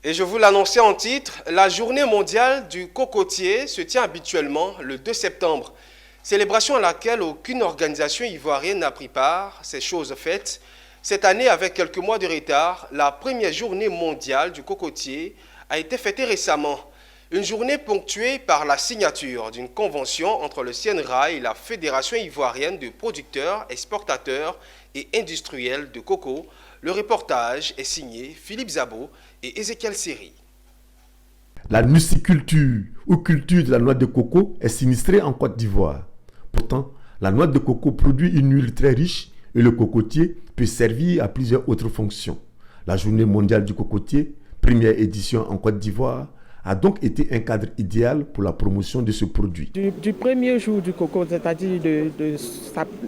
Et je vous l'annonçais en titre, la journée mondiale du cocotier se tient habituellement le 2 septembre. Célébration à laquelle aucune organisation ivoirienne n'a pris part, c'est chose faite. Cette année, avec quelques mois de retard, la première journée mondiale du cocotier a été fêtée récemment. Une journée ponctuée par la signature d'une convention entre le CNRA et la Fédération ivoirienne de producteurs, exportateurs et industriels de coco. Le reportage est signé Philippe Zabo et Ezekiel Seri. La nuciculture ou culture de la noix de coco est sinistrée en Côte d'Ivoire. Pourtant, la noix de coco produit une huile très riche et le cocotier peut servir à plusieurs autres fonctions. La journée mondiale du cocotier, première édition en Côte d'Ivoire, a donc été un cadre idéal pour la promotion de ce produit. Du premier jour du coco, c'est-à-dire de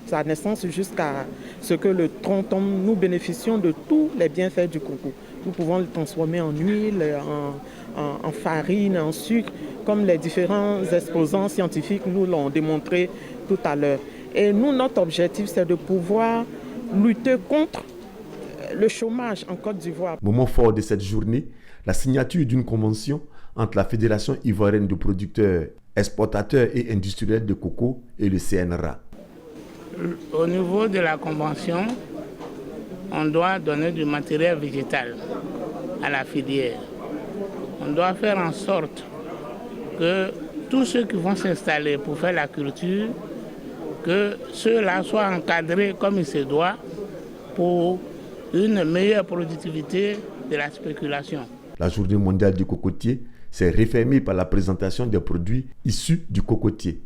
sa naissance jusqu'à ce que le tronc tombe, nous bénéficions de tous les bienfaits du coco. Nous pouvons le transformer en huile, en farine, en sucre, comme les différents exposants scientifiques nous l'ont démontré tout à l'heure. Et nous, notre objectif, c'est de pouvoir lutter contre le chômage en Côte d'Ivoire. Moment fort de cette journée, la signature d'une convention entre la Fédération ivoirienne de producteurs, exportateurs et industriels de coco et le CNRA. Au niveau de la convention, on doit donner du matériel végétal à la filière. On doit faire en sorte que tous ceux qui vont s'installer pour faire la culture, que ceux-là soient encadrés comme il se doit pour une meilleure productivité de la spéculation. La journée mondiale du cocotier s'est refermée par la présentation des produits issus du cocotier.